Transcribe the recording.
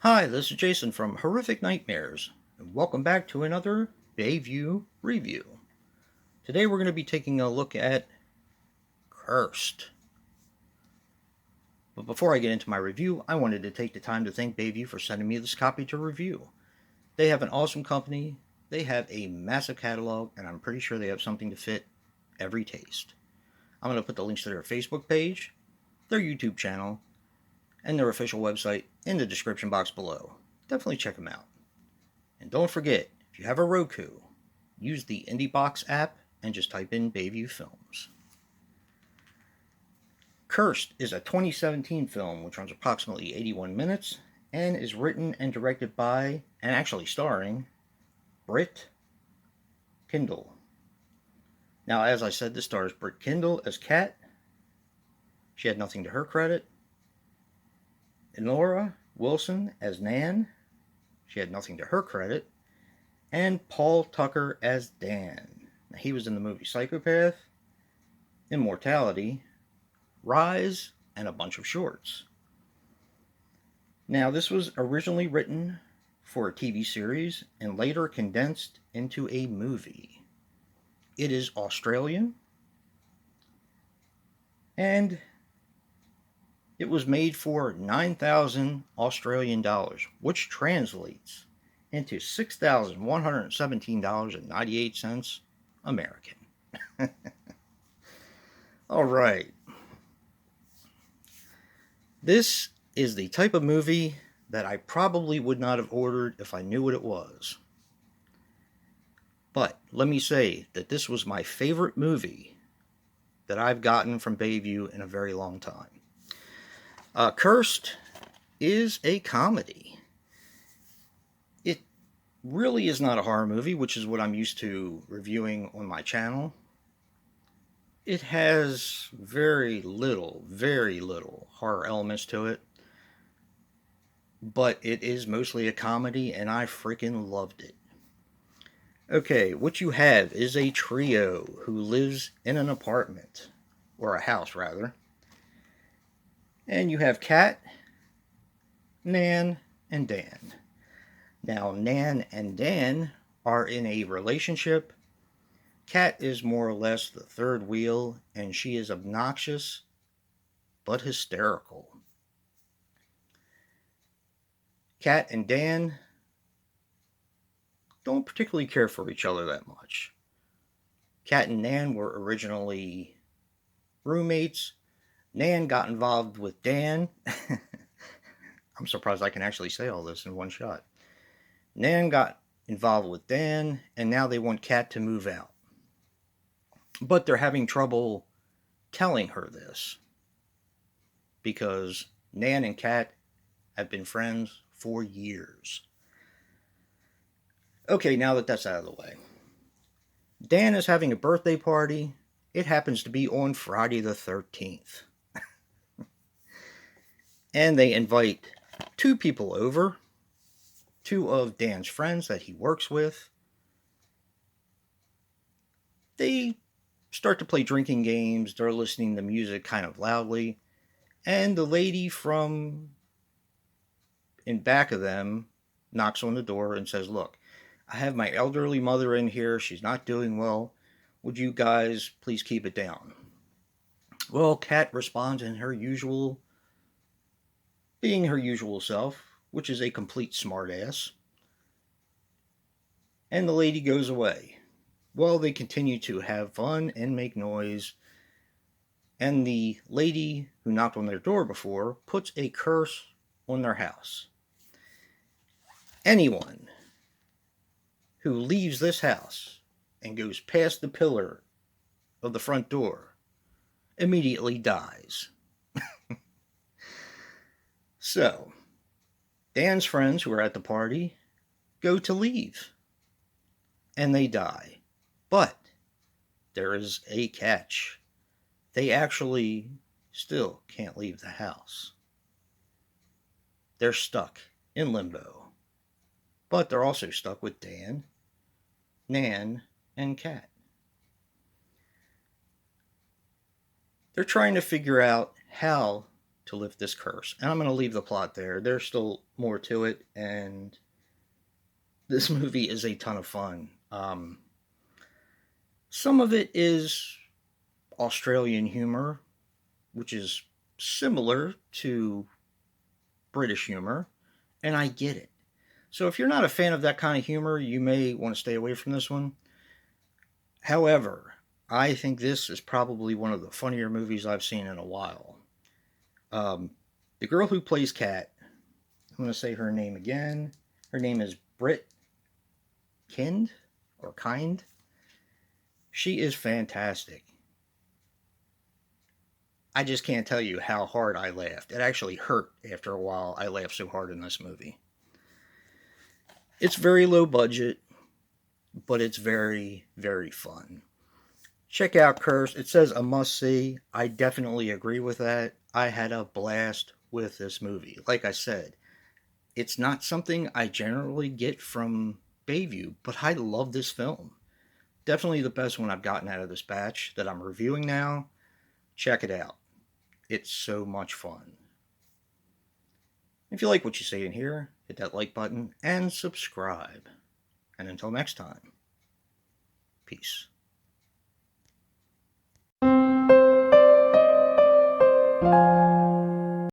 Hi, this is Jason from Horrific Nightmares, and welcome back to another Bayview review. Today we're going to be taking a look at Cursed. But before I get into my review, I wanted to take the time to thank Bayview for sending me this copy to review. They have an awesome company, they have a massive catalog, and I'm pretty sure they have something to fit every taste. I'm going to put the links to their Facebook page, their YouTube channel, and their official website in the description box below. Definitely check them out. And don't forget, if you have a Roku, use the indiebox app and just type in Bayview Films. Cursed is a 2017 film which runs approximately 81 minutes and is written and directed by, and actually starring, Britt Kindle. Now, as I said, this stars Britt Kindle as Kat. She had nothing to her credit. Enora Wilson as Nan. She had nothing to her credit. And Paul Tucker as Dan. Now, he was in the movie Psychopath, Immortality, Rise, and a bunch of shorts. Now, this was originally written for a TV series and later condensed into a movie. It is Australian, and it was made for 9,000 Australian dollars, which translates into $6,117.98 American. All right. This is the type of movie that I probably would not have ordered if I knew what it was. But let me say that this was my favorite movie that I've gotten from Bayview in a very long time. Cursed is a comedy. It really is not a horror movie, which is what I'm used to reviewing on my channel. It has very little horror elements to it. But it is mostly a comedy, and I freaking loved it. Okay, what you have is a trio who lives in an apartment, or a house rather. And you have Kat, Nan, and Dan. Now, Nan and Dan are in a relationship. Kat is more or less the third wheel, and she is obnoxious but hysterical. Kat and Dan don't particularly care for each other that much. Kat and Nan were originally roommates. Nan got involved with Dan. I'm surprised I can actually say all this in one shot. Nan got involved with Dan, and now they want Kat to move out. But they're having trouble telling her this because Nan and Kat have been friends for years. Okay, now that that's out of the way. Dan is having a birthday party. It happens to be on Friday the 13th. And they invite two people over, two of Dan's friends that he works with. They start to play drinking games. They're listening to music kind of loudly. And the lady from in back of them knocks on the door and says, "Look, I have my elderly mother in here. She's not doing well. Would you guys please keep it down?" Well, Kat responds in her usual, being her usual self, which is a complete smartass. And the lady goes away. Well, they continue to have fun and make noise. And the lady who knocked on their door before puts a curse on their house. Anyone who leaves this house and goes past the pillar of the front door immediately dies. So, Dan's friends who are at the party go to leave, and they die. But there is a catch. They actually still can't leave the house. They're stuck in limbo. But they're also stuck with Dan, Nan, and Kat. They're trying to figure out how to lift this curse. And I'm going to leave the plot there. There's still more to it, and this movie is a ton of fun. Some of it is Australian humor, which is similar to British humor, and I get it. So if you're not a fan of that kind of humor, you may want to stay away from this one. However, I think this is probably one of the funnier movies I've seen in a while. The girl who plays Kat, I'm going to say her name again. Her name is Britt Kind or Kind. She is fantastic. I just can't tell you how hard I laughed. It actually hurt after a while. I laughed so hard in this movie. It's very low budget, but it's very, very fun. Check out Curse. It says a must see. I definitely agree with that. I had a blast with this movie. Like I said, it's not something I generally get from Bayview, but I love this film. Definitely the best one I've gotten out of this batch that I'm reviewing now. Check it out. It's so much fun. If you like what you see in here, hit that like button and subscribe. And until next time, peace.